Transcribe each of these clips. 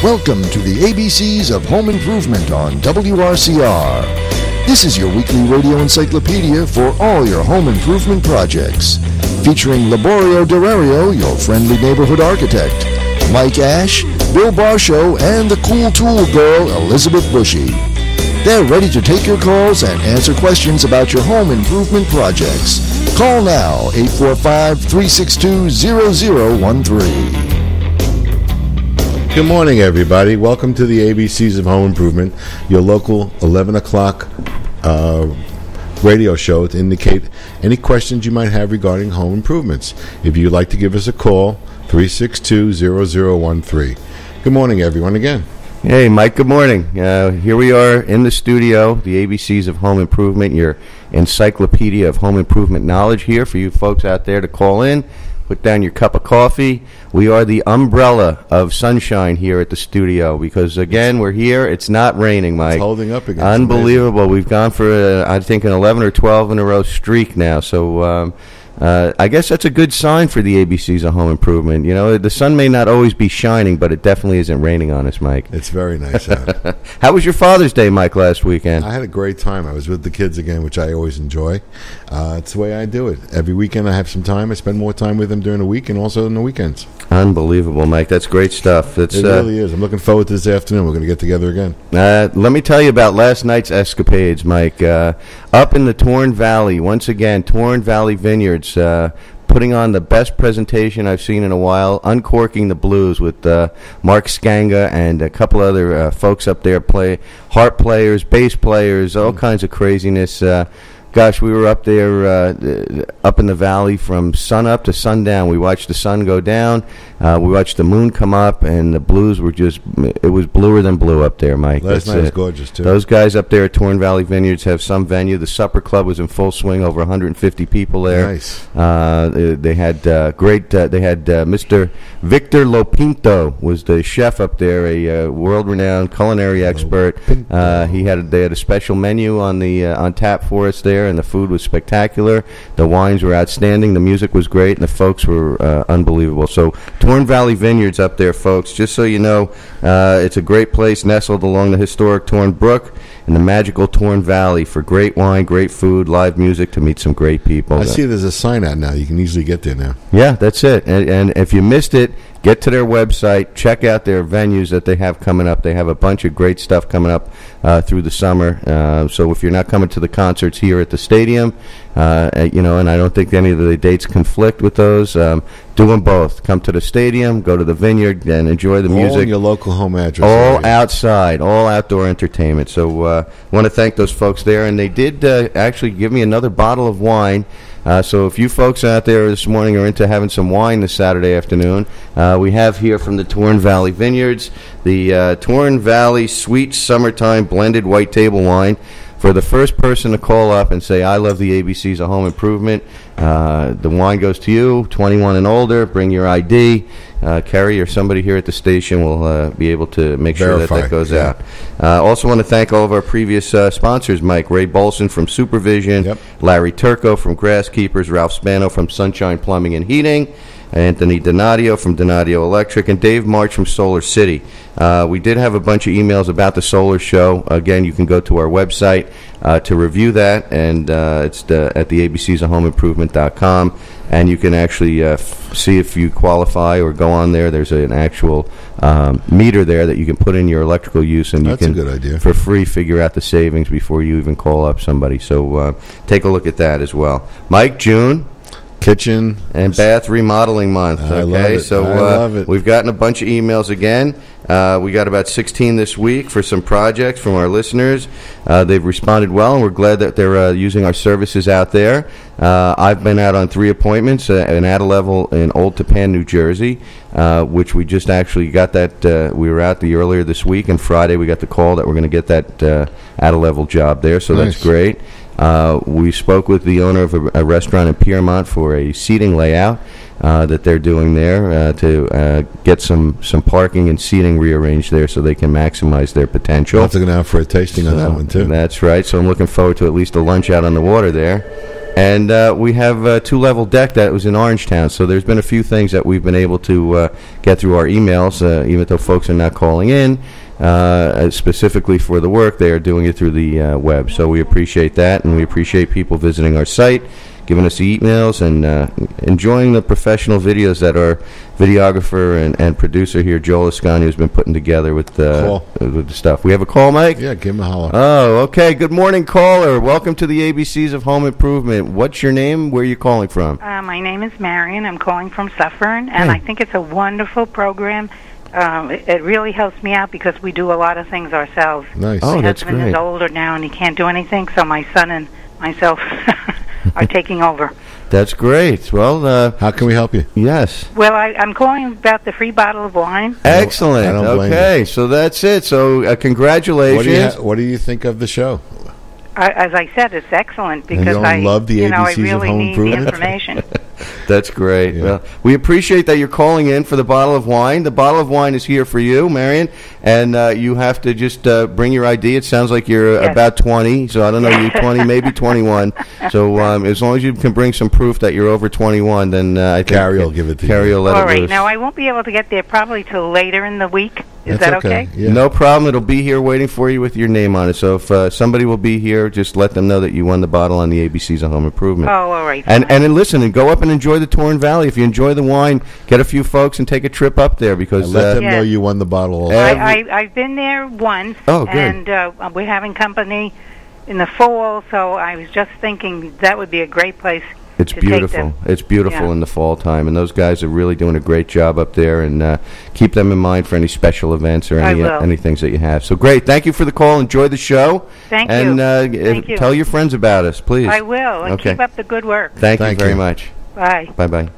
Welcome to the ABCs of Home Improvement on WRCR. This is your weekly radio encyclopedia for all your home improvement projects. Featuring Laborio Derario, your friendly neighborhood architect, Mike Ash, Bill Barshow, and the cool tool girl, Elizabeth Bushy. They're ready to take your calls and answer questions about your home improvement projects. Call now, 845-362-0013. Good morning, everybody. Welcome to the ABCs of Home Improvement, your local 11 o'clock radio show to indicate any questions you might have regarding home improvements. If you'd like to give us a call, 362-0013. Good morning, everyone, again. Hey, Mike, good morning. Here we are in the studio, the ABCs of Home Improvement, your encyclopedia of home improvement knowledge here for you folks out there to call in. Put down your cup of coffee. We are the umbrella of sunshine here at the studio because, again, we're here. It's not raining, Mike. It's holding up again. Unbelievable. We've gone for, I think, an 11 or 12 in a row streak now. So I guess that's a good sign for the ABCs of Home Improvement. You know, the sun may not always be shining, but it definitely isn't raining on us, Mike. It's very nice out. How was your Father's Day, Mike, last weekend? I had a great time. I was with the kids again, which I always enjoy. It's the way I do it. Every weekend I have some time. I spend more time with them during the week and also on the weekends. Unbelievable, Mike. That's great stuff. It really is. I'm looking forward to this afternoon. We're going to get together again. Let me tell you about last night's escapades, Mike. Up in the Torn Valley, once again, Torn Valley Vineyards, putting on the best presentation I've seen in a while, Uncorking the Blues with Mark Skanga and a couple other folks up there, harp players, bass players, all kinds of craziness. Gosh, we were up there, up in the valley from sun up to sundown. We watched the sun go down. We watched the moon come up, and the blues were it was bluer than blue up there, Mike. Last night was gorgeous, too. Those guys up there at Torn Valley Vineyards have some venue. The Supper Club was in full swing, over 150 people there. Nice. They had Mr. Victor Lopinto was the chef up there, a world-renowned culinary expert. They had a special menu on tap for us there, and the food was spectacular. The wines were outstanding. The music was great, and the folks were unbelievable. So Torn Valley Vineyards up there, folks. Just so you know, it's a great place nestled along the historic Torn Brook in the magical Torn Valley for great wine, great food, live music, to meet some great people. I see there's a sign out now. You can easily get there now. Yeah, that's it. And if you missed it, get to their website, check out their venues that they have coming up. They have a bunch of great stuff coming up through the summer. So if you're not coming to the concerts here at the stadium, and I don't think any of the dates conflict with those, do them both. Come to the stadium, go to the vineyard, and enjoy the music. All in your local home address. All outside, all outdoor entertainment. So I want to thank those folks there. And they did actually give me another bottle of wine. So if you folks out there this morning are into having some wine this Saturday afternoon, we have here from the Torn Valley Vineyards the Torn Valley Sweet Summertime Blended White Table Wine. For the first person to call up and say, I love the ABCs of Home Improvement, the wine goes to you, 21 and older, bring your ID. Kerry or somebody here at the station will be able to make sure that goes out. Also want to thank all of our previous sponsors, Mike. Ray Bolson from Supervision, Larry Turco from Grasskeepers, Ralph Spano from Sunshine Plumbing and Heating, Anthony Donadio from Donadio Electric, and Dave March from Solar City. We did have a bunch of emails about the solar show. Again, you can go to our website to review that, and it's at the ABCsofHomeImprovement.com, and you can actually see if you qualify or go on there. There's an actual meter there that you can put in your electrical use, and That's you can, a good idea, for free, figure out the savings before you even call up somebody. So take a look at that as well. Mike, June. Kitchen and bath remodeling month. I love it. So I love it. We've gotten a bunch of emails again. We got about 16 this week for some projects from our listeners. They've responded well, and we're glad that they're using our services out there. I've been out on 3 appointments, an at-a-level in Old Tappan, New Jersey, which we just actually got that. We were out earlier this week, and Friday we got the call that we're going to get that at-a-level job there, so nice. That's great. We spoke with the owner of a restaurant in Piermont for a seating layout that they're doing there to get some parking and seating rearranged there so they can maximize their potential. I'll have to go out for a tasting on that one, too. That's right. So I'm looking forward to at least a lunch out on the water there. And we have a 2-level deck that was in Orangetown. So there's been a few things that we've been able to get through our emails, even though folks are not calling in. Specifically for the work, they are doing it through the web. So we appreciate that, and we appreciate people visiting our site, giving us the emails, and enjoying the professional videos that our videographer and producer here, Joel Ascani, has been putting together with the stuff. We have a call, Mike? Yeah, give him a holler. Oh, okay. Good morning, caller. Welcome to the ABCs of Home Improvement. What's your name? Where are you calling from? My name is Marion. I'm calling from Suffern, and I think it's a wonderful program. It really helps me out because we do a lot of things ourselves. Nice. Oh, my that's husband great. is older now, and he can't do anything, so my son and myself are taking over. That's great. Well, How can we help you? yes. Well, I'm calling about the free bottle of wine. Excellent. I don't blame Okay, so that's it. So congratulations. What do you think of the show? As I said, it's excellent because don't I love the I ABCs of really home need improvement? the information. That's great. Yeah. Well, we appreciate that you're calling in for the bottle of wine. The bottle of wine is here for you, Marion, and you have to just bring your ID. It sounds like you're Yes. about 20, so I don't know, you're 20, maybe 21. So as long as you can bring some proof that you're over 21, then I think Carrie will give it to Carrie you. will let All it right. loose. Now, I won't be able to get there probably till later in the week. Is That's that okay? Yeah. No problem. It'll be here waiting for you with your name on it. So if somebody will be here, just let them know that you won the bottle on the ABCs of Home Improvement. Oh, all right. And then listen, and go up and enjoy the Torn Valley. If you enjoy the wine, get a few folks and take a trip up there because Let them Yeah. know you won the bottle. I've been there once, Oh, good. and we're having company in the fall, so I was just thinking that would be a great place it's to take beautiful. them. It's beautiful Yeah. in the fall time, and those guys are really doing a great job up there. And keep them in mind for any special events or I any will. any things that you have. So great. Thank you for the call. Enjoy the show. Thank and, you. Thank you. Tell your friends about us, please. I will, and Okay. keep up the good work. Thank you Thank very you. much. Bye. Bye bye.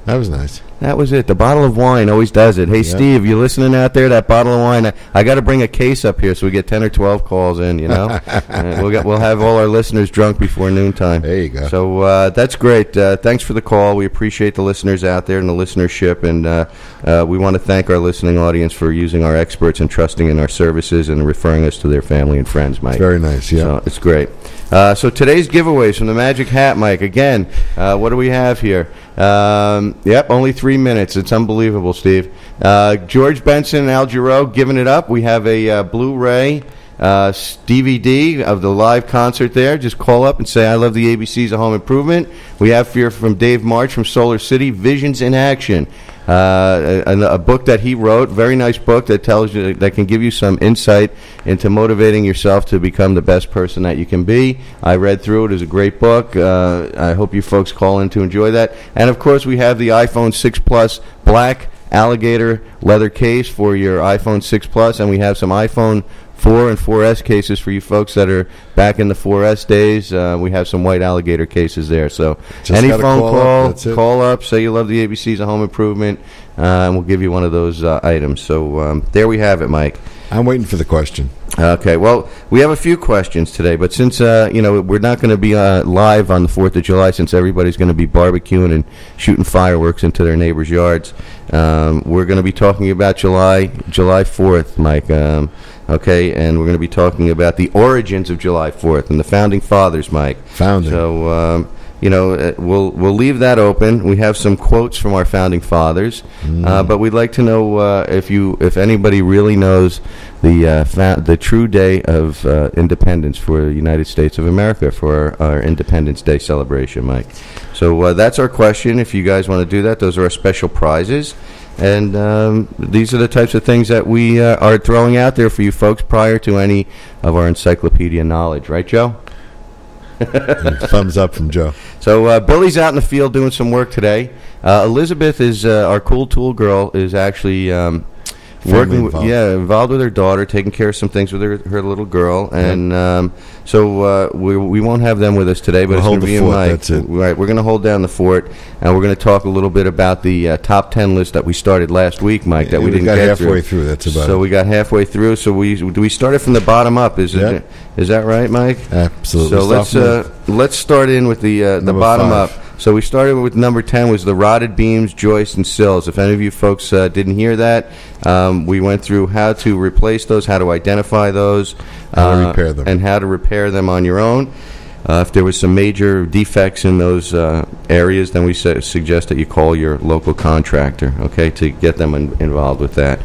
That was nice. That was it. The bottle of wine always does it. Hey, Yep. Steve, you listening out there? That bottle of wine. I got to bring a case up here so we get 10 or 12 calls in, you know? We'll have all our listeners drunk before noontime. There you go. So that's great. Thanks for the call. We appreciate the listeners out there and the listenership. And we want to thank our listening audience for using our experts and trusting in our services and referring us to their family and friends, Mike. Very nice, yeah. So it's great. So today's giveaways from the Magic Hat, Mike. Again, what do we have here? Yep, only 3 minutes. It's unbelievable, Steve. George Benson and Al Jarreau giving it up. We have a Blu-ray DVD of the live concert there. Just call up and say, I love the ABCs of Home Improvement. We have here from Dave March from Solar City, Visions in Action. A book that he wrote, very nice book that tells you, that can give you some insight into motivating yourself to become the best person that you can be. I read through it. It's a great book. I hope you folks call in to enjoy that. And of course, we have the iPhone 6 Plus black alligator leather case for your iPhone 6 Plus, and we have some iPhone 4 and 4S cases for you folks that are back in the 4S days. We have some white alligator cases there. So Just any gotta phone call up, that's it. call up, say you love the ABCs of Home Improvement, and we'll give you one of those items. So there we have it, Mike. I'm waiting for the question. Okay, well, we have a few questions today, but since we're not going to be live on the 4th of July, since everybody's going to be barbecuing and shooting fireworks into their neighbors' yards, we're going to be talking about July 4th, Mike. Okay, and we're going to be talking about the origins of July 4th and the founding fathers, Mike. Founding. So, we'll leave that open. We have some quotes from our founding fathers, but we'd like to know if anybody really knows the true day of independence for the United States of America for our Independence Day celebration, Mike. So that's our question. If you guys want to do that, those are our special prizes. And these are the types of things that we are throwing out there for you folks prior to any of our encyclopedia knowledge. Right, Joe? Thumbs up from Joe. So Billy's out in the field doing some work today. Elizabeth is our cool tool girl. Is actually working, involved with her daughter, taking care of some things with her little girl, and so we won't have them with us today. But We'll it's hold going to the be fort, Mike. that's it. Right, we're going to hold down the fort, and we're going to talk a little bit about the top 10 list that we started last week, Mike. That we didn't got get halfway through. That's about So it. we got halfway through. So we started from the bottom up. Is that right, Mike? Absolutely. So let's start in with the Number bottom 5. up. So we started with number 10 was the rotted beams, joists, and sills. If any of you folks didn't hear that, we went through how to replace those, how to identify those, How to repair them. and how to repair them on your own. If there was some major defects in those areas, then we suggest that you call your local contractor, okay, to get them involved with that.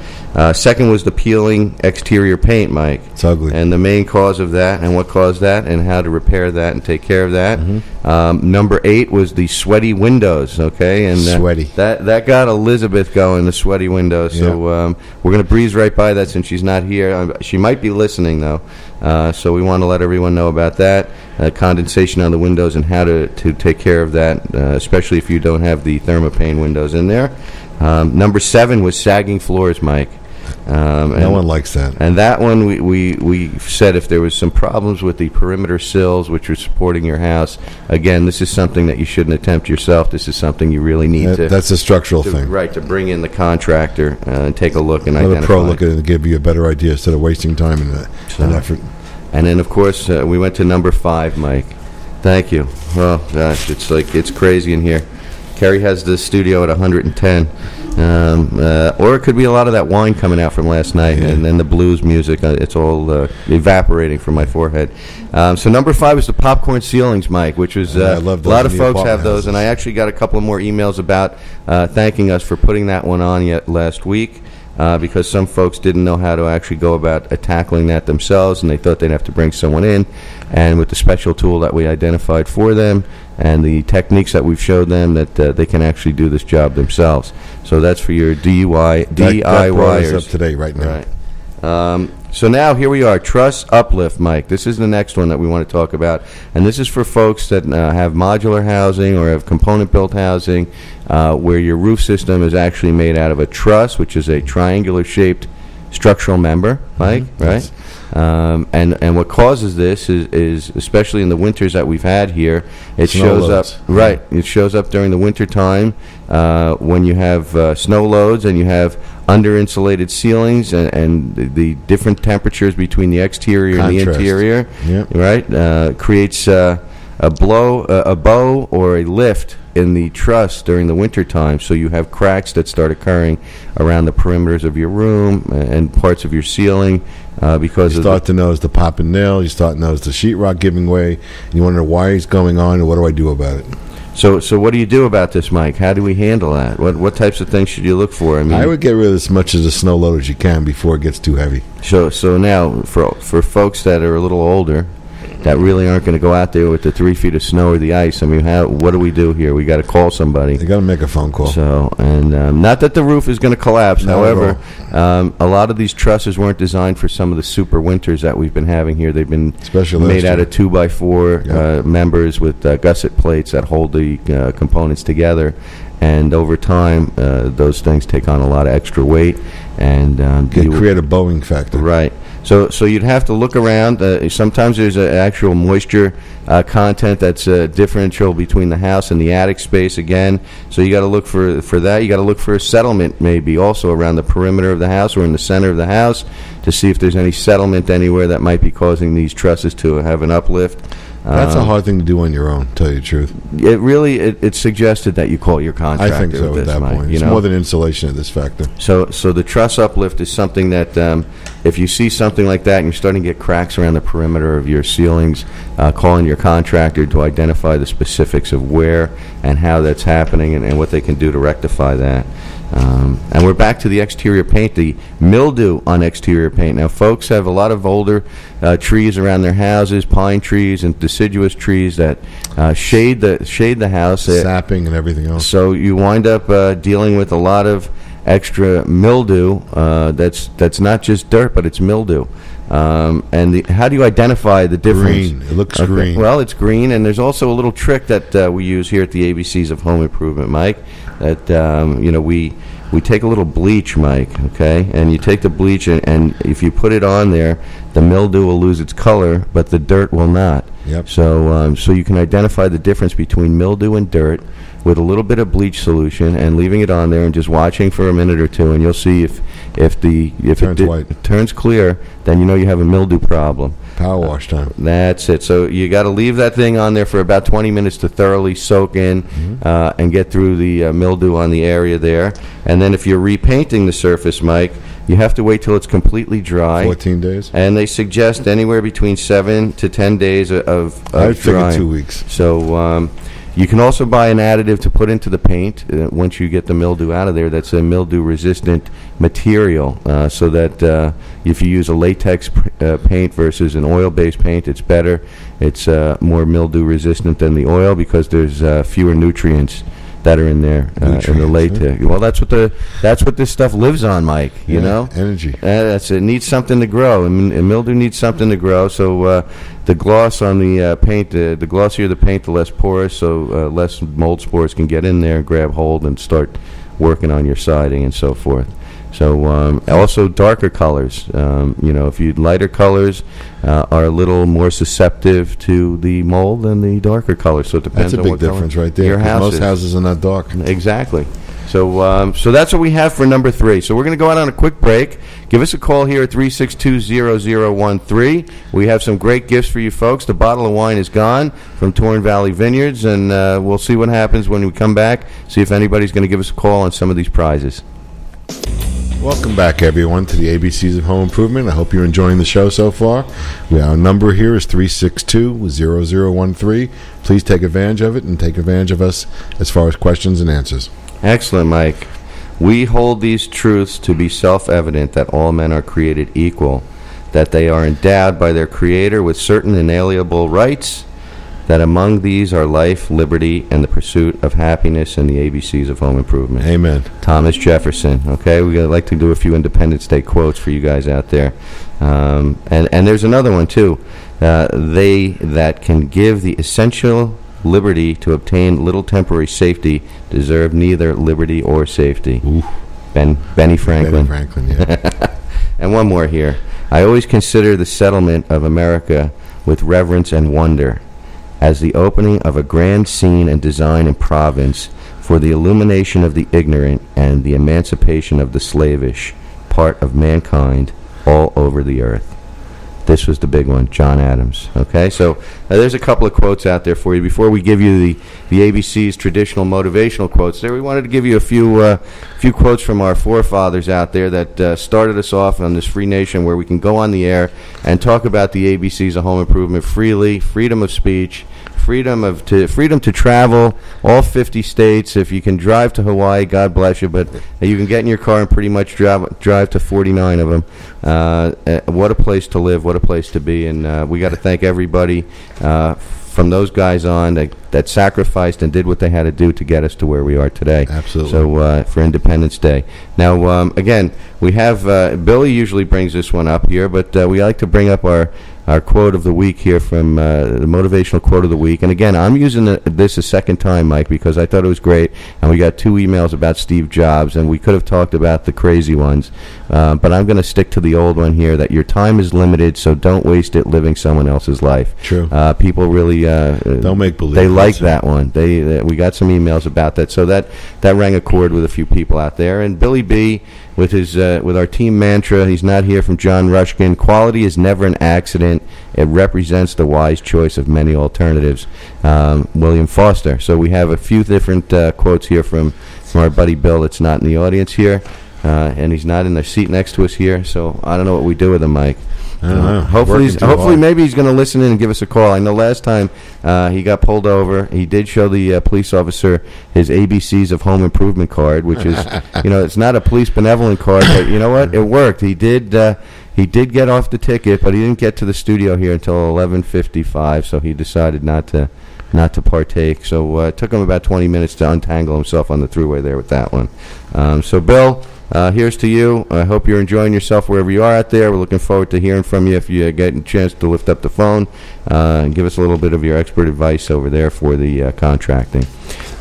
Second was the peeling exterior paint, Mike. It's ugly. And the main cause of that, and what caused that, and how to repair that and take care of that. Number 8 was the sweaty windows, okay? And Sweaty. That got Elizabeth going, the sweaty windows. So we're going to breeze right by that since she's not here. She might be listening, though. So we want to let everyone know about that. Condensation on the windows and how to take care of that, especially if you don't have the Thermopane windows in there. Number 7 was sagging floors, Mike. No one likes that. And that one, we said if there was some problems with the perimeter sills, which are supporting your house, again, this is something that you shouldn't attempt yourself. This is something you really need to... That's a structural thing. Right, to bring in the contractor and take a look and let identify. a pro look at it and give you a better idea instead of wasting time and effort. And then, of course, we went to number 5, Mike. Thank you. Oh, gosh, it's crazy in here. Kerry has the studio at 110. Or it could be a lot of that wine coming out from last night, and then the blues music. It's all evaporating from my forehead. So number 5 is the popcorn ceilings, Mike, which was I love those a lot of in the folks have apartment those, houses. and I actually got a couple of more emails about thanking us for putting that one on yet last week. Because some folks didn't know how to actually go about tackling that themselves, and they thought they'd have to bring someone in. And with the special tool that we identified for them and the techniques that we've showed them, that they can actually do this job themselves. So that's for your DIYers. That brought us up today, right now. Right. So now here we are, truss uplift, Mike. This is the next one that we want to talk about, and this is for folks that have modular housing or have component-built housing, where your roof system is actually made out of a truss, which is a triangular-shaped structural member, Mike, right? And what causes this is especially in the winters that we've had here, it shows up. Right, it shows up during the winter time when you have snow loads and you have under-insulated ceilings and the different temperatures between the exterior and the interior. Right, creates a bow or a lift in the truss during the winter time, so you have cracks that start occurring around the perimeters of your room and parts of your ceiling because you start to notice the popping nail, you start to notice the sheetrock giving way, and you wonder why it's going on and what do I do about it. So what do you do about this, Mike? How do we handle that? What types of things should you look for? I would get rid of as much of the snow load as you can before it gets too heavy. So now for folks that are a little older, that really aren't going to go out there with the 3 feet of snow or the ice. I mean, what do we do here? We got to call somebody. You got to make a phone call. So, and not that the roof is going to collapse. No, however, a lot of these trusses weren't designed for some of the super winters that we've been having here. They've been made out of 2x4 members with gusset plates that hold the components together. And over time, those things take on a lot of extra weight, and create a bowing factor. Right. So you'd have to look around. Sometimes there's an actual moisture content that's differential between the house and the attic space again. So you got to look for that. You got to look for a settlement maybe also around the perimeter of the house or in the center of the house to see if there's any settlement anywhere that might be causing these trusses to have an uplift. That's a hard thing to do on your own, to tell you the truth. It really, it's suggested that you call your contractor. I think so at that point. It's more than insulation at this factor. So the truss uplift is something that if you see something like that and you're starting to get cracks around the perimeter of your ceilings, calling your contractor to identify the specifics of where and how that's happening and what they can do to rectify that. And we're back to the exterior paint, the mildew on exterior paint. Now, folks have a lot of older trees around their houses, pine trees and deciduous trees that shade the house. Sapping and everything else. So you wind up dealing with a lot of extra mildew that's not just dirt, but it's mildew. And how do you identify the difference? Green. It looks green. Well, it's green, and there's also a little trick that we use here at the ABCs of Home Improvement, Mike. That we take a little bleach, Mike. Okay, and you take the bleach, and if you put it on there, the mildew will lose its color, but the dirt will not. Yep. So you can identify the difference between mildew and dirt with a little bit of bleach solution and leaving it on there and just watching for a minute or two, and you'll see if it turns clear, then you know you have a mildew problem. Power wash time. That's it. So you got to leave that thing on there for about 20 minutes to thoroughly soak in and get through the mildew on the area there. And then if you're repainting the surface, Mike, You have to wait till it's completely dry. 14 days. And they suggest anywhere between 7 to 10 days of I figure drying. 2 weeks. So you can also buy an additive to put into the paint once you get the mildew out of there. That's a mildew-resistant material, so that if you use a latex paint versus an oil-based paint, it's better. It's more mildew-resistant than the oil because there's fewer nutrients that are in there in the latex. Well, that's what this stuff lives on, Mike. You know, energy. It needs something to grow, and mildew needs something to grow. So the gloss on the paint, the glossier the paint, the less porous, so less mold spores can get in there and grab hold and start working on your siding and so forth. So also darker colors. If you lighter colors are a little more susceptible to the mold than the darker colors. So it depends. That's a big difference right there. Your house most houses are not dark. Exactly. So that's what we have for number 3. So we're going to go out on a quick break. Give us a call here at 362-0013. We have some great gifts for you folks. The bottle of wine is gone from Torn Valley Vineyards, and we'll see what happens when we come back, see if anybody's going to give us a call on some of these prizes. Welcome back, everyone, to the ABCs of Home Improvement. I hope you're enjoying the show so far. Our number here is 362-0013. Please take advantage of it and take advantage of us as far as questions and answers. Excellent, Mike. We hold these truths to be self-evident that all men are created equal, that they are endowed by their Creator with certain inalienable rights, that among these are life, liberty, and the pursuit of happiness and the ABCs of home improvement. Amen. Thomas Jefferson. Okay, we'd like to do a few Independence Day quotes for you guys out there. And there's another one, too. They that can give the essential liberty to obtain little temporary safety deserve neither liberty or safety. Ooh. Benny Franklin. Benny Franklin, yeah. And one more here. I always consider the settlement of America with reverence and wonder as the opening of a grand scene and design and province for the illumination of the ignorant and the emancipation of the slavish part of mankind all over the earth. This was the big one, John Adams. Okay, so there's a couple of quotes out there for you. Before we give you the ABC's traditional motivational quotes there, we wanted to give you a few quotes from our forefathers out there that started us off on this free nation where we can go on the air and talk about the ABCs of home improvement freely, freedom of speech, freedom to travel all 50 states. If you can drive to Hawaii, God bless you, but you can get in your car and pretty much drive to 49 of them. What a place to live, what a place to be, and we got to thank everybody from those guys on that sacrificed and did what they had to do to get us to where we are today. Absolutely. So for Independence Day. Now, again, we have Billy usually brings this one up here, but we like to bring up our quote of the week here from the motivational quote of the week. And again, I'm using this a second time, Mike, because I thought it was great. And we got 2 emails about Steve Jobs, and we could have talked about the crazy ones. But I'm going to stick to the old one here, that your time is limited, so don't waste it living someone else's life. True. People really don't make believe. They like that one. We got some emails about that. So that rang a chord with a few people out there. And Billy B., with our team mantra, he's not here, from John Rushkin. Quality is never an accident. It represents the wise choice of many alternatives. William Foster. So we have a few different quotes here from our buddy Bill that's not in the audience here, and he's not in the seat next to us here. So I don't know what we do with him, Mike. I don't know. Hopefully, maybe he's going to listen in and give us a call. I know last time he got pulled over, he did show the police officer his ABCs of home improvement card, which is, it's not a police benevolent card, but you know what? It worked. He did get off the ticket, but he didn't get to the studio here until 11:55, so he decided not to partake. So it took him about 20 minutes to untangle himself on the thruway there with that one. So Bill, here's to you. I hope you're enjoying yourself wherever you are out there. We're looking forward to hearing from you if you get a chance to lift up the phone and give us a little bit of your expert advice over there for the contracting.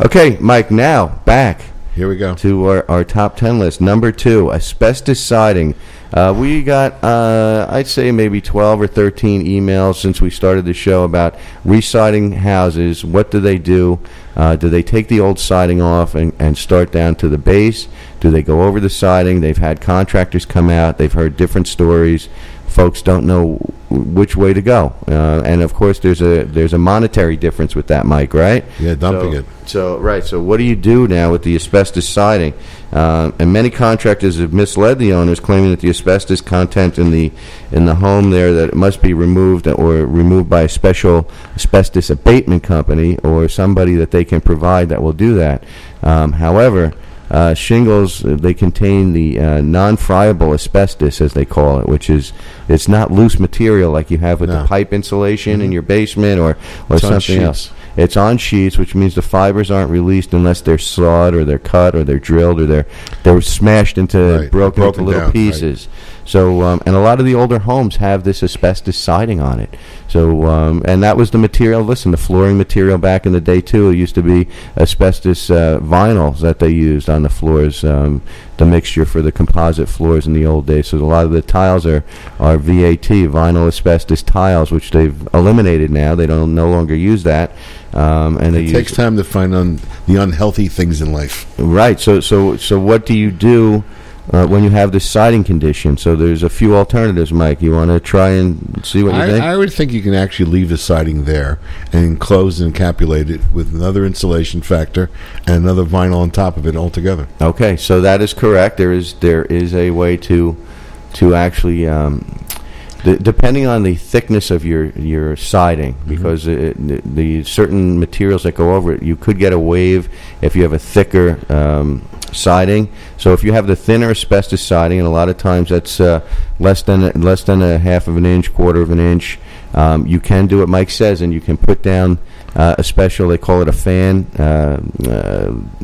Okay, Mike, now back. Here we go. To our top 10 list. Number 2, asbestos siding. We got, I'd say maybe 12 or 13 emails since we started the show about re-siding houses. What do they do? Do they take the old siding off and start down to the base? Do they go over the siding? They've had contractors come out. They've heard different stories folks don't know which way to go. And of course, there's a monetary difference with that, Mike, right? Yeah, dumping it. So what do you do now with the asbestos siding? And many contractors have misled the owners, claiming that the asbestos content in the home there, that it must be removed by a special asbestos abatement company or somebody that they can provide that will do that. However, shingles, they contain the non-friable asbestos, as they call it, which is, it's not loose material like you have with the pipe insulation in your basement or something else. It's on sheets, which means the fibers aren't released unless they're sawed or they're cut or they're drilled or they're smashed into, broken into little down, pieces. Right. So, and a lot of the older homes have this asbestos siding on it. So, and that was the material. Listen, the flooring material back in the day, too, it used to be asbestos vinyls that they used on the floors, the mixture for the composite floors in the old days. So a lot of the tiles are VAT, vinyl asbestos tiles, which they've eliminated now. They don't no longer use that. And it takes time to find the unhealthy things in life. Right. So what do you do when you have this siding condition? So there's a few alternatives, Mike. You want to try and see what you think? I would think you can actually leave the siding there and enclose and encapsulate it with another insulation factor and another vinyl on top of it altogether. Okay, so that is correct. There is a way to actually, depending on the thickness of your siding, because the certain materials that go over it, you could get a wave if you have a thicker siding. So if you have the thinner asbestos siding, and a lot of times that's less than a half of an inch, quarter of an inch, you can do what Mike says, and you can put down a special, they call it a fan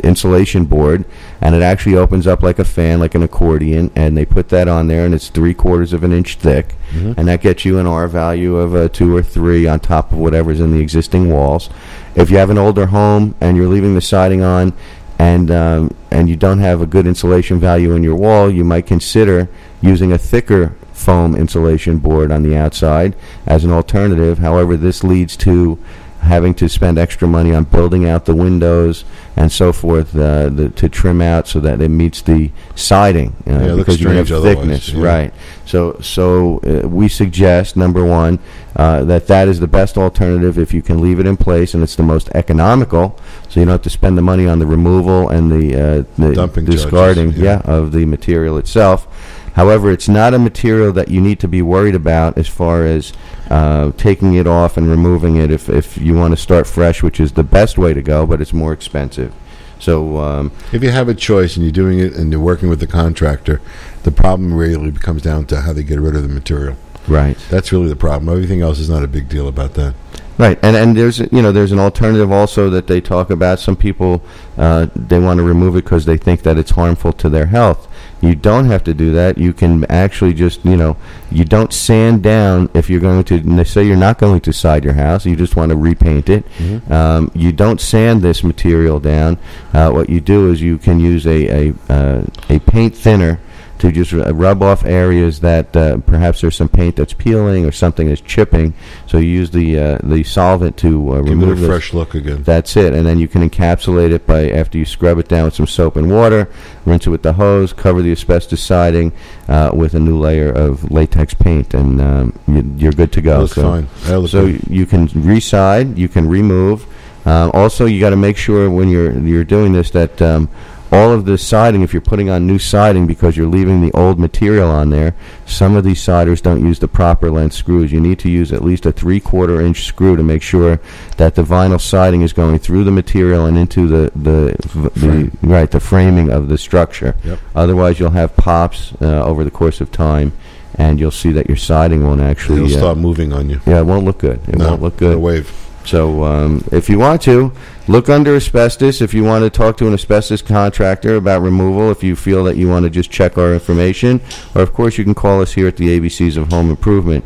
insulation board, and it actually opens up like a fan, like an accordion, and they put that on there, and it's 3/4 of an inch thick, and that gets you an R value of 2 or 3 on top of whatever's in the existing walls. If you have an older home and you're leaving the siding on, and you don't have a good insulation value in your wall, you might consider using a thicker foam insulation board on the outside as an alternative. However, this leads to having to spend extra money on building out the windows and so forth to trim out so that it meets the siding because you have thickness, right? So we suggest, number one, that is the best alternative if you can leave it in place, and it's the most economical, so you don't have to spend the money on the removal and the discarding of the material itself. However, it's not a material that you need to be worried about as far as taking it off and removing it if you want to start fresh, which is the best way to go, but it's more expensive. So if you have a choice and you're doing it and you're working with the contractor, the problem really becomes down to how they get rid of the material. Right. That's really the problem. Everything else is not a big deal about that. Right, and there's an alternative also that they talk about. Some people they want to remove it because they think that it's harmful to their health. You don't have to do that. You can actually just you don't sand down if you're going to say you're not going to side your house. You just want to repaint it. You don't sand this material down. What you do is you can use a paint thinner to just rub off areas that perhaps there's some paint that's peeling or something is chipping. So you use the solvent to remove it a fresh look again. That's it, and then you can encapsulate it after you scrub it down with some soap and water, rinse it with the hose, cover the asbestos siding with a new layer of latex paint, and you're good to go. Looks fine. So you can reside, you can remove. Also, you got to make sure when you're doing this that all of the siding, if you're putting on new siding because you're leaving the old material on there, some of these siders don't use the proper length screws. You need to use at least a 3/4 inch screw to make sure that the vinyl siding is going through the material and into the framing of the structure. Yep. Otherwise, you'll have pops over the course of time, and you'll see that your siding won't actually... It'll start moving on you. Yeah, it won't look good. It won't look good. A wave. So if you want to, look under asbestos. If you want to talk to an asbestos contractor about removal, if you feel that you want to just check our information, or of course you can call us here at the ABCs of Home Improvement.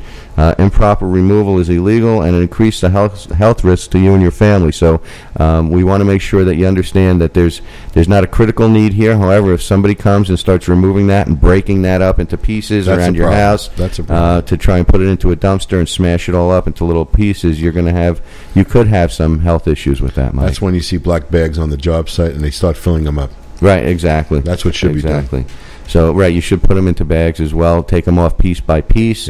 Improper removal is illegal, and it increases the health risks to you and your family. So we want to make sure that you understand that there's not a critical need here. However, if somebody comes and starts removing that and breaking that up into pieces around your house, that's a problem. To try and put it into a dumpster and smash it all up into little pieces, you could have some health issues with that, Mike. That's when you see black bags on the job site and they start filling them up. Right, exactly. That's what should be done. Exactly. So, right, you should put them into bags as well. Take them off piece by piece,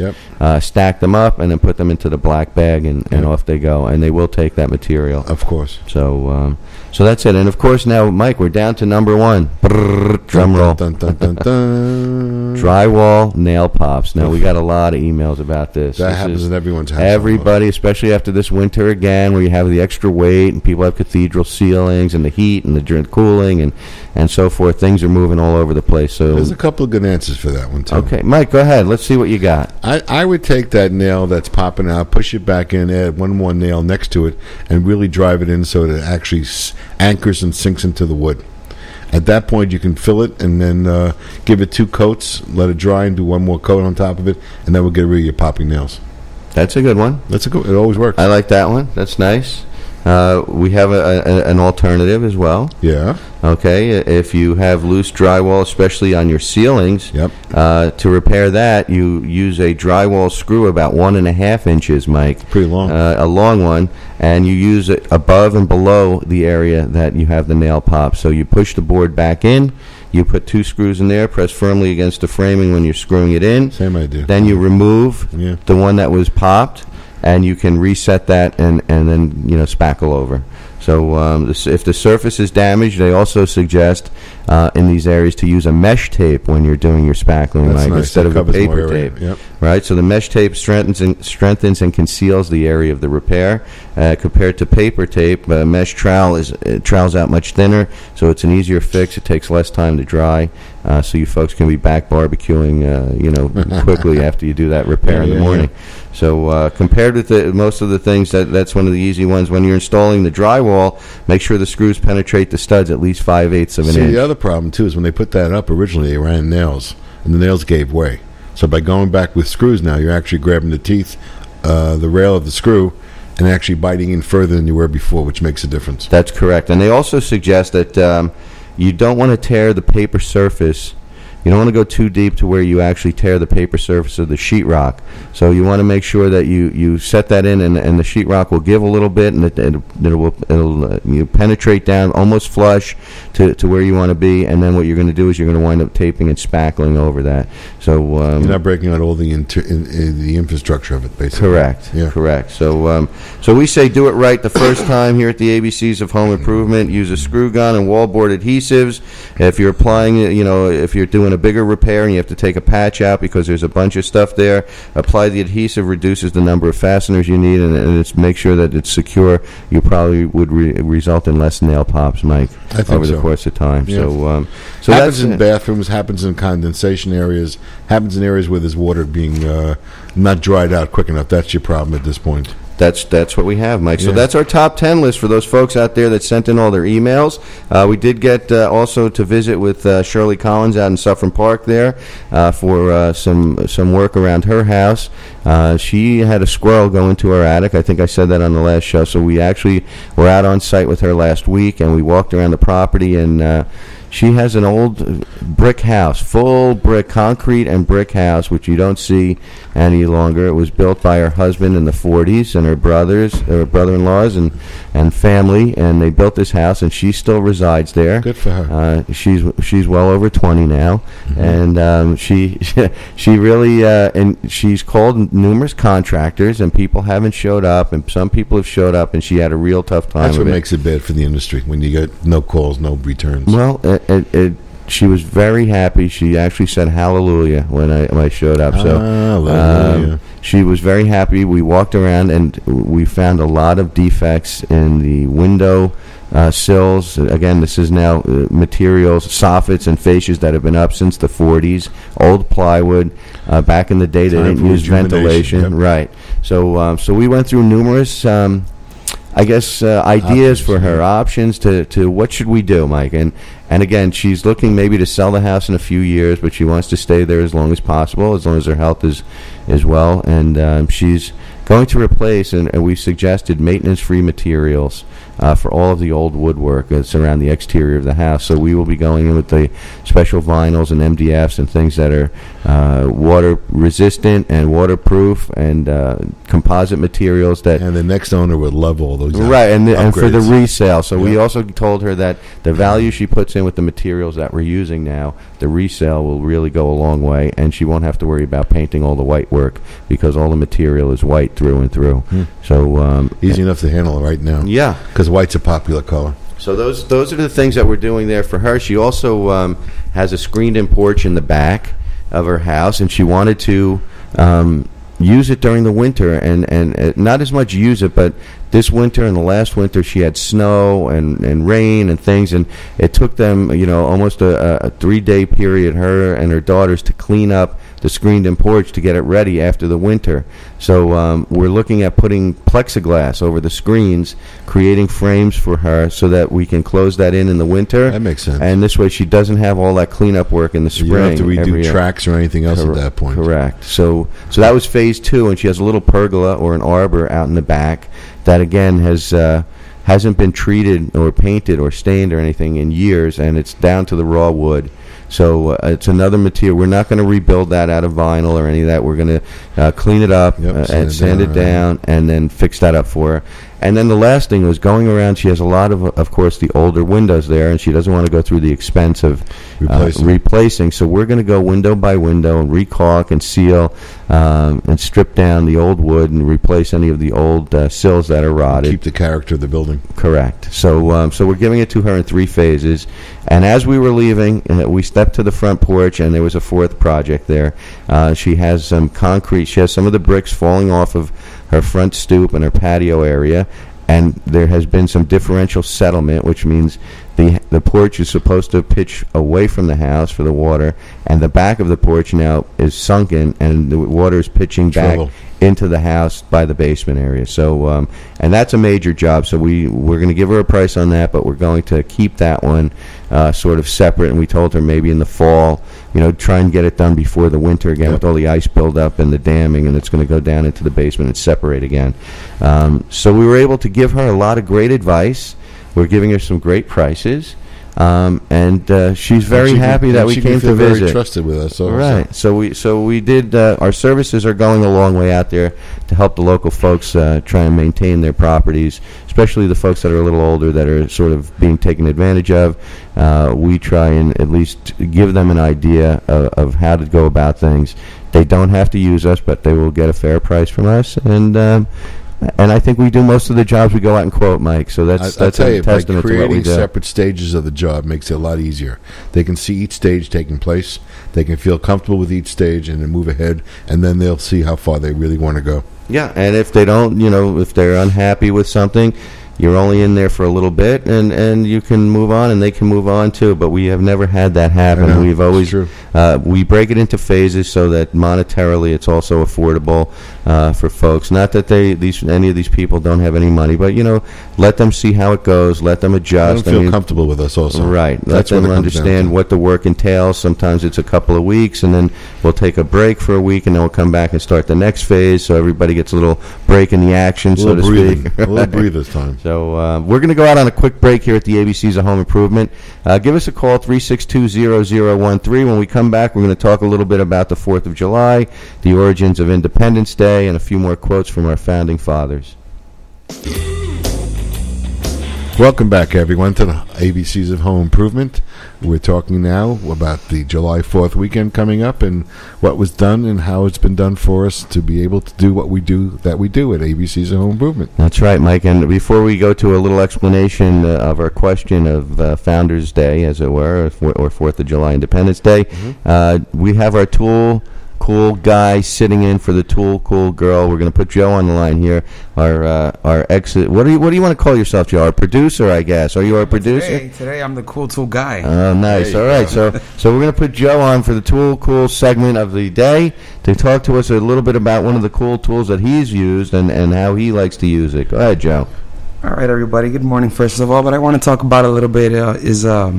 stack them up, and then put them into the black bag, and off they go. And they will take that material. Of course. So so that's it. And, of course, now, Mike, we're down to number one. Brrr, drum roll. Dun, dun, dun, dun, dun. Drywall nail pops. Now, we got a lot of emails about this. That happens in everyone's house. Everybody, especially after this winter again, where you have the extra weight and people have cathedral ceilings and the heat and the cooling and so forth. Things are moving all over the place. So there's a couple of good answers for that one, too. Okay, Mike, go ahead. Let's see what you got. I would take that nail that's popping out, push it back in, add one more nail next to it, and really drive it in so that it actually anchors and sinks into the wood. At that point, you can fill it and then give it 2 coats, let it dry, and do one more coat on top of it, and that will get rid of your popping nails. That's a good one. It always works. I like that one. That's nice. We have an alternative as well. Yeah. Okay, if you have loose drywall, especially on your ceilings, to repair that, you use a drywall screw about 1.5 inches, Mike. Pretty long. A long one, and you use it above and below the area that you have the nail pop. So you push the board back in, you put 2 screws in there, press firmly against the framing when you're screwing it in. Same idea. Then you remove the one that was popped, and you can reset that and then spackle over. So if the surface is damaged, they also suggest in these areas to use a mesh tape when you're doing your spackling, That's Mike, nice. instead of a paper tape. Yep. Right. So the mesh tape strengthens and conceals the area of the repair. Compared to paper tape, mesh trowel trowels out much thinner, so it's an easier fix. It takes less time to dry, so you folks can be back barbecuing, quickly after you do that repair in the morning. Yeah. So compared with most of the things, that's one of the easy ones. When you're installing the drywall, make sure the screws penetrate the studs at least 5/8 of an inch. The other problem, too, is when they put that up, originally they ran nails, and the nails gave way. So by going back with screws now, you're actually grabbing the teeth, the rail of the screw, and actually biting in further than you were before, which makes a difference. That's correct. And they also suggest that you don't want to tear the paper surface. You don't want to go too deep to where you actually tear the paper surface of the sheetrock. So you want to make sure that you set that in, and the sheetrock will give a little bit, and it'll penetrate down almost flush to where you want to be. And then what you're going to do is you're going to wind up taping and spackling over that. So you're not breaking out all the infrastructure of it, basically. Correct. Yeah. Correct. So we say do it right the first time here at the ABCs of Home Improvement. Use a screw gun and wallboard adhesives. If you're applying, if you're doing a bigger repair and you have to take a patch out because there's a bunch of stuff there, apply the adhesive, reduces the number of fasteners you need, and it's make sure that it's secure. You probably would result in less nail pops, Mike, over the course of time. Yeah. So happens in bathrooms, happens in condensation areas, happens in areas where there's water being not dried out quick enough. That's your problem at this point. That's what we have, Mike. So that's our top 10 list for those folks out there that sent in all their emails. We did get also to visit with Shirley Collins out in Suffern Park there for some work around her house. She had a squirrel go into her attic. I think I said that on the last show. So we actually were out on site with her last week, and we walked around the property, and she has an old brick house, full brick, concrete and brick house, which you don't see any longer. It was built by her husband in the 40s and her brother-in-laws and family, and they built this house, and she still resides there. Good for her. She's well over 20 now, and she really and she's called numerous contractors, and people haven't showed up, and some people have showed up, and she had a real tough time. That's what makes it bad for the industry when you get no calls, no returns. Well, she was very happy. She actually said hallelujah when I showed up. So she was very happy. We walked around and we found a lot of defects in the window sills. Again, this is now materials, soffits and fascias that have been up since the 40s. Old plywood. Back in the day, they didn't use ventilation. Yep. Right. So we went through numerous ideas for her, options to what should we do, Mike? And again, she's looking maybe to sell the house in a few years, but she wants to stay there as long as possible, as long as her health is well. And she's going to replace, and we suggested maintenance-free materials for all of the old woodwork that's around the exterior of the house. So we will be going in with the special vinyls and MDFs and things that are water-resistant and waterproof and composite materials that... And the next owner would love all those right, and for the upgrades. resale. So we also told her that the value she puts in with the materials that we're using now, the resale will really go a long way, and she won't have to worry about painting all the white work because all the material is white through and through. So easy enough to handle right now. Yeah, because white's a popular color. So those are the things that we're doing there for her. She also has a screened-in porch in the back of her house, and she wanted to use it during the winter, and not as much use it, but this winter and the last winter she had snow and rain and things, and it took them almost a 3-day period, her and her daughters, to clean up the screened-in porch to get it ready after the winter. So we're looking at putting plexiglass over the screens, creating frames for her so that we can close that in the winter. That makes sense. And this way she doesn't have all that cleanup work in the spring. You don't have to redo tracks or anything else at that point. Correct. So that was phase 2, and she has a little pergola or an arbor out in the back that, again, hasn't been treated or painted or stained or anything in years, and it's down to the raw wood. So it's another material. We're not going to rebuild that out of vinyl or any of that. We're going to clean it up and sand it down and then fix that up for her. And then the last thing was going around. She has a lot of course, the older windows there, and she doesn't want to go through the expense of replacing. So we're going to go window by window and recaulk and seal and strip down the old wood and replace any of the old sills that are rotted. Keep the character of the building. Correct. So we're giving it to her in 3 phases. And as we were leaving, we stepped to the front porch, and there was a 4th project there. She has some concrete. She has some of the bricks falling off of her front stoop and her patio area, and there has been some differential settlement, which means the porch is supposed to pitch away from the house for the water, and the back of the porch now is sunken, and the water is pitching back into the house by the basement area. So, and that's a major job. So we're going to give her a price on that, but we're going to keep that one sort of separate. And we told her maybe in the fall, try and get it done before the winter again with all the ice buildup and the damming, and it's going to go down into the basement and separate again. So we were able to give her a lot of great advice. We're giving her some great prices. And she's very happy that we came to visit. Very trusted with us. Right. So we did. Our services are going a long way out there to help the local folks try and maintain their properties, especially the folks that are a little older that are sort of being taken advantage of. We try and at least give them an idea of how to go about things. They don't have to use us, but they will get a fair price from us. And I think we do most of the jobs we go out and quote, Mike. So that's a testament to what we do. Creating separate stages of the job makes it a lot easier. They can see each stage taking place. They can feel comfortable with each stage and then move ahead, and then they'll see how far they really want to go. Yeah, and if they don't, if they're unhappy with something, you're only in there for a little bit, and you can move on, and they can move on too. But we have never had that happen. We've always we break it into phases so that monetarily it's also affordable for folks. Not that any of these people don't have any money, but let them see how it goes. Let them adjust. Let them feel comfortable with us also. Right. Let them understand what the work entails. Sometimes it's a couple of weeks, and then we'll take a break for a week, and then we'll come back and start the next phase. So everybody gets a little break in the action, so to speak. A little breather's time. So we're going to go out on a quick break here at the ABCs of Home Improvement. Give us a call, 362-0013. When we come back, we're going to talk a little bit about the 4th of July, the origins of Independence Day, and a few more quotes from our founding fathers. Welcome back, everyone, to the ABCs of Home Improvement. We're talking now about the July 4th weekend coming up and what was done and how it's been done for us to be able to do what we do at ABCs of Home Improvement. That's right, Mike. And before we go to a little explanation of our question of Founders Day, as it were, or 4th of July Independence Day, we have our Tool Cool guy sitting in for the Tool Cool girl. We're going to put Joe on the line here. Our exit. What do you want to call yourself, Joe? Our producer, I guess. Are you our producer? Today I'm the Cool Tool guy. Oh, nice. All right. So we're going to put Joe on for the Tool Cool segment of the day to talk to us a little bit about one of the cool tools that he's used and how he likes to use it. Go ahead, Joe. All right, everybody. Good morning, first of all. But I want to talk about a little bit is a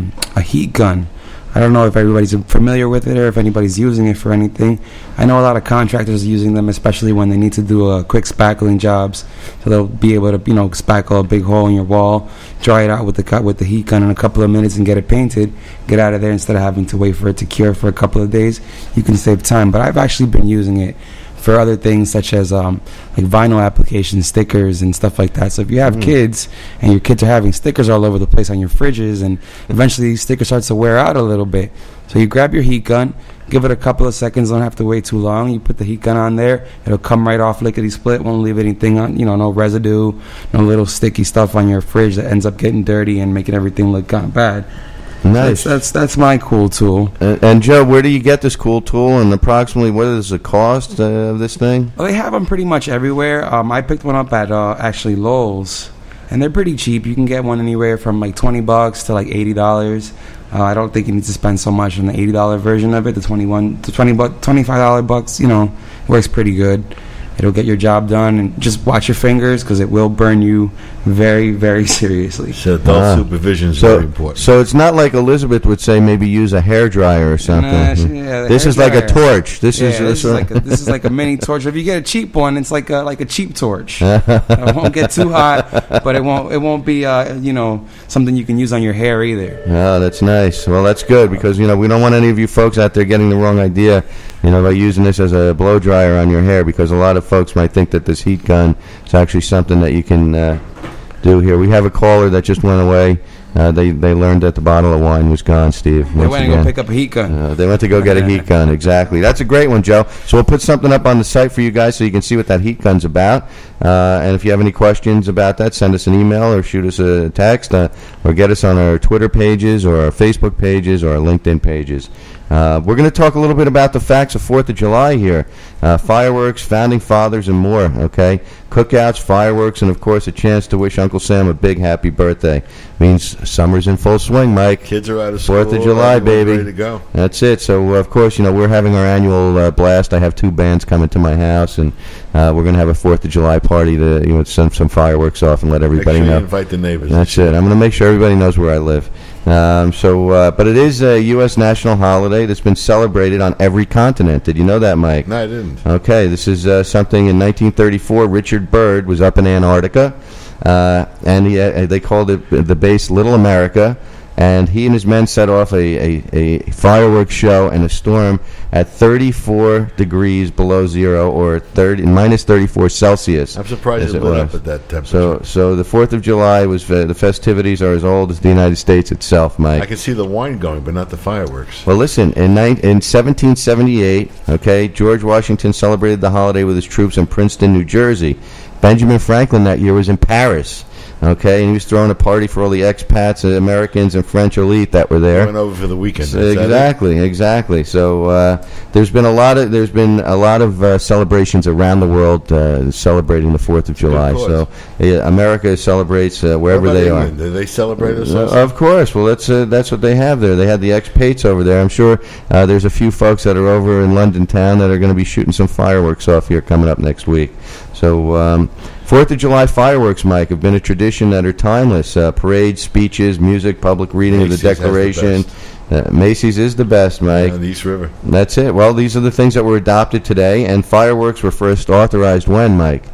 heat gun. I don't know if everybody's familiar with it or if anybody's using it for anything. I know a lot of contractors are using them, especially when they need to do quick spackling jobs. So they'll be able to, spackle a big hole in your wall, dry it out with the heat gun in a couple of minutes and get it painted. Get out of there instead of having to wait for it to cure for a couple of days. You can save time. But I've actually been using it for other things such as like vinyl applications, stickers, and stuff like that. So if you have kids and your kids are having stickers all over the place on your fridges, and eventually these stickers starts to wear out a little bit. So you grab your heat gun, give it a couple of seconds, don't have to wait too long. You put the heat gun on there, it'll come right off lickety split, won't leave anything on, no residue, no little sticky stuff on your fridge that ends up getting dirty and making everything look kind of bad. Nice. So that's my cool tool. And Joe, where do you get this cool tool, and approximately what is the cost of this thing? Well, they have them pretty much everywhere. I picked one up at actually Lowe's, and they're pretty cheap. You can get one anywhere from like $20 to like $80. I don't think you need to spend so much on the $80 version of it. The $25 works pretty good. It'll get your job done, and just watch your fingers because it will burn you very, very seriously. So adult supervision is very important. So it's not like Elizabeth would say maybe use a hairdryer or something. This is like a torch. This is like a mini torch. If you get a cheap one, it's like a cheap torch. It won't get too hot, but it won't be something you can use on your hair either. Oh, that's nice. Well, that's good because we don't want any of you folks out there getting the wrong idea, by using this as a blow dryer on your hair, because a lot of folks might think that this heat gun is actually something that you can do here. We have a caller that just went away. They learned that the bottle of wine was gone, Steve. They went to go pick up a heat gun. They went to go get a heat gun, exactly. That's a great one, Joe. So we'll put something up on the site for you guys so you can see what that heat gun's about. And if you have any questions about that, send us an email or shoot us a text or get us on our Twitter pages or our Facebook pages or our LinkedIn pages. We're going to talk a little bit about the facts of 4th of July here. Fireworks, founding fathers, and more, okay? Cookouts, fireworks, and, of course, a chance to wish Uncle Sam a big happy birthday. Means summer's in full swing, Mike. Kids are out of school. 4th of July, baby. Ready to go. That's it. So, of course, we're having our annual blast. I have 2 bands coming to my house, and we're going to have a 4th of July party to send some fireworks off and let everybody know. Invite the neighbors. That's it. I'm going to make sure everybody knows where I live. But it is a U.S. national holiday that's been celebrated on every continent. Did you know that, Mike? No, I didn't. Okay, this is something in 1934. Richard Byrd was up in Antarctica, and they called it the base Little America. And he and his men set off a fireworks show in a storm at 34 degrees below zero, or minus 34 Celsius. I'm surprised it lit up at that temperature. So the 4th of July was the festivities are as old as the United States itself, Mike. I can see the wine going, but not the fireworks. Well, listen, in 1778, okay, George Washington celebrated the holiday with his troops in Princeton, New Jersey. Benjamin Franklin that year was in Paris. Okay, and he was throwing a party for all the expats, Americans, and French elite that were there. Went over for the weekend. Exactly. So there's been a lot of celebrations around the world celebrating the 4th of July. So America celebrates wherever they are. Do they celebrate this? Of course. Well, that's what they have there. They had the expats over there. I'm sure there's a few folks that are over in London town that are going to be shooting some fireworks off here coming up next week. So 4th of July fireworks, Mike, have been a tradition that are timeless. Parades, speeches, music, public reading of the Declaration. Macy's is the best, Mike. The East River. That's it. Well, these are the things that were adopted today, and fireworks were first authorized when, Mike?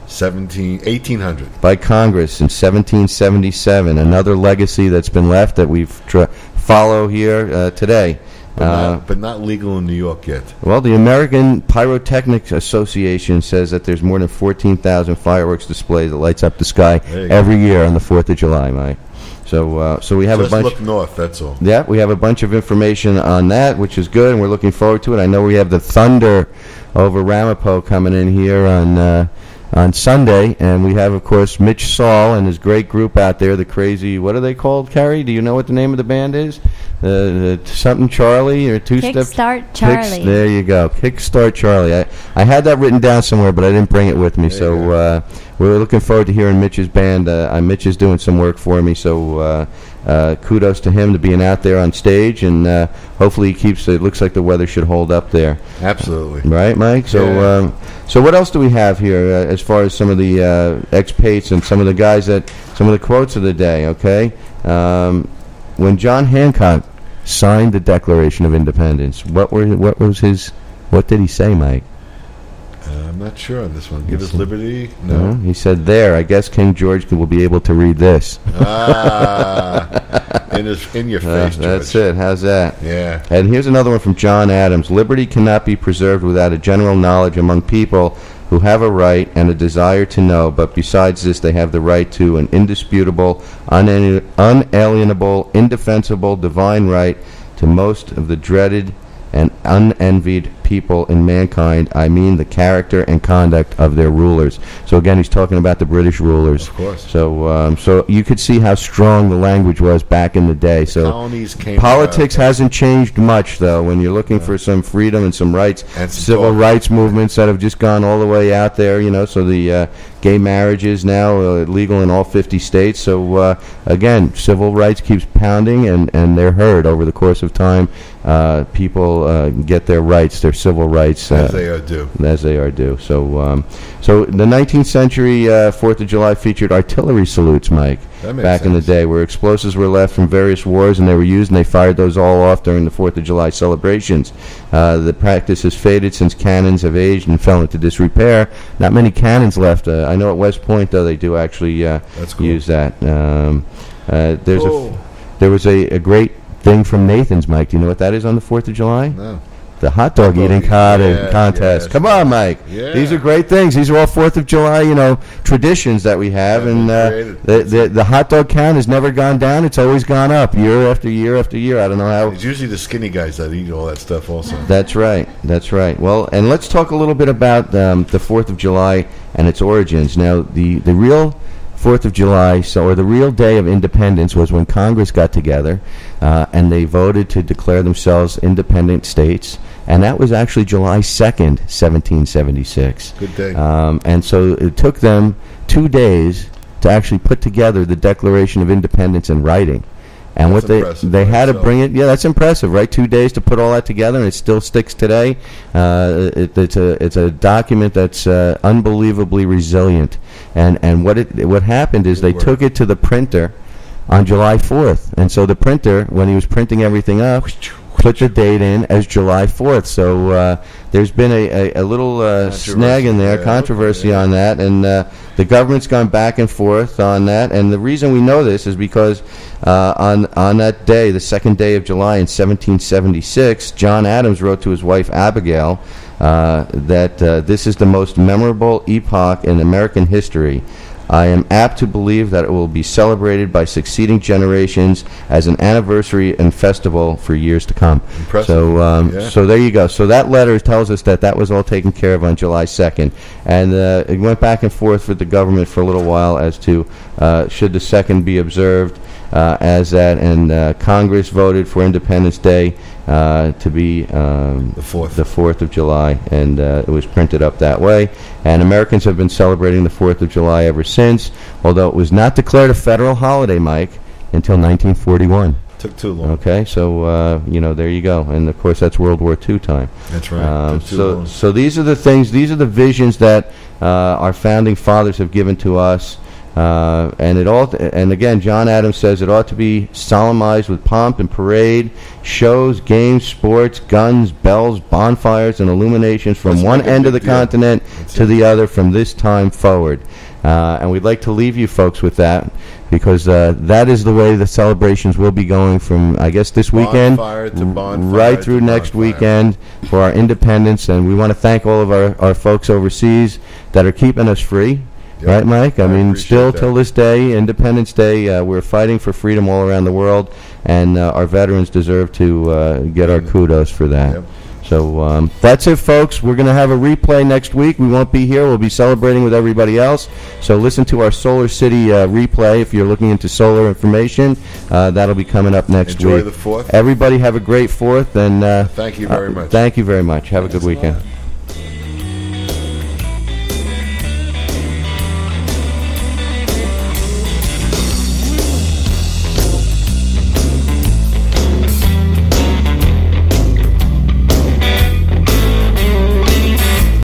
1800. By Congress in 1777. Another legacy that's been left that we follow here today. But not legal in New York yet. Well, the American Pyrotechnics Association says that there's more than 14,000 fireworks displays that lights up the sky every year on the 4th of July, Mike. So we have just a bunch. Look north, that's all. Yeah, we have a bunch of information on that, which is good, and we're looking forward to it. I know we have the Thunder over Ramapo coming in here on Sunday, and we have, of course, Mitch Saul and his great group out there, the Crazy, what are they called, Carrie? Do you know what the name of the band is? Something Charlie or Two Steps? Kickstart Charlie. There you go, Kickstart Charlie. I had that written down somewhere, but I didn't bring it with me, so we're looking forward to hearing Mitch's band. Mitch is doing some work for me, so kudos to him to being out there on stage, and hopefully he keeps it. Looks like the weather should hold up there. Absolutely. Right, Mike? So so what else do we have here as far as some of the expats and some of the guys some of the quotes of the day, okay? When John Hancock signed the Declaration of Independence, what did he say, Mike? I'm not sure on this one. Give us liberty? No. He said there. I guess King George will be able to read this. In your face, George. That's it. How's that? Yeah. And here's another one from John Adams. Liberty cannot be preserved without a general knowledge among people who have a right and a desire to know, but besides this, they have the right to an indisputable, unalienable, indefensible, divine right to most of the dreaded and unenvied people in mankind. I mean the character and conduct of their rulers. So again, he's talking about the British rulers. Of course. So you could see how strong the language was back in the day. So colonies came politics hasn't changed much, though. When you're looking for some freedom and some rights, and some civil rights movements that have just gone all the way out there. So the gay marriage is now legal in all 50 states. So again, civil rights keeps pounding, and they're heard over the course of time. People get their rights, their civil rights, as they are due. As they are due. So, so the 19th century 4th of July featured artillery salutes, Mike. Back in the day, where explosives were left from various wars and they were used, and they fired those all off during the 4th of July celebrations. The practice has faded since cannons have aged and fell into disrepair. Not many cannons left. I know at West Point, though, they do actually use that. There was a great thing from Nathan's, Mike. Do you know what that is on the 4th of July? No. The hot dog eating contest. Yes. Come on, Mike. Yeah. These are great things. These are all 4th of July, traditions that we have. And the hot dog count has never gone down. It's always gone up year after year after year. I don't know how. It's usually the skinny guys that eat all that stuff also. That's right. That's right. Well, and let's talk a little bit about the 4th of July and its origins. Now, the real 4th of July, or the real day of independence, was when Congress got together and they voted to declare themselves independent states, and that was actually July 2nd, 1776. Good day. And so it took them 2 days to actually put together the Declaration of Independence in writing. And that's what they had to bring it, that's impressive, right? 2 days to put all that together, and it still sticks today. It's a document that's unbelievably resilient. And what happened is they took it to the printer on July 4th, and so the printer, when he was printing everything up, put the date in as July 4th. So there's been a little snag in there, controversy on that, and the government's gone back and forth on that. And the reason we know this is because on that day, the second day of July in 1776, John Adams wrote to his wife Abigail that this is the most memorable epoch in American history. I am apt to believe that it will be celebrated by succeeding generations as an anniversary and festival for years to come. Impressive. So, so there you go. So that letter tells us that was all taken care of on July 2nd. And it went back and forth with the government for a little while as to should the 2nd be observed as that. And Congress voted for Independence Day to be the 4th of July, and it was printed up that way. And Americans have been celebrating the 4th of July ever since, although it was not declared a federal holiday, Mike, until 1941. Took too long. Okay, so there you go. And of course, that's World War II time. That's right. So these are the things, these are the visions that our founding fathers have given to us. And again, John Adams says it ought to be solemnized with pomp and parade, shows, games, sports, guns, bells, bonfires, and illuminations from one end of the continent to the other from this time forward. And we'd like to leave you folks with that, because that is the way the celebrations will be going from, I guess, this weekend right through next weekend for our independence. And we want to thank all of our folks overseas that are keeping us free. Yep. Right, Mike? I mean, still till this day, Independence Day, we're fighting for freedom all around the world, and our veterans deserve to get our kudos for that. Yep. So that's it, folks. We're going to have a replay next week. We won't be here. We'll be celebrating with everybody else. So listen to our Solar City replay if you're looking into solar information. That'll be coming up next week. Enjoy the 4th. Everybody have a great 4th. And thank you very much. Thank you very much. Have a good weekend.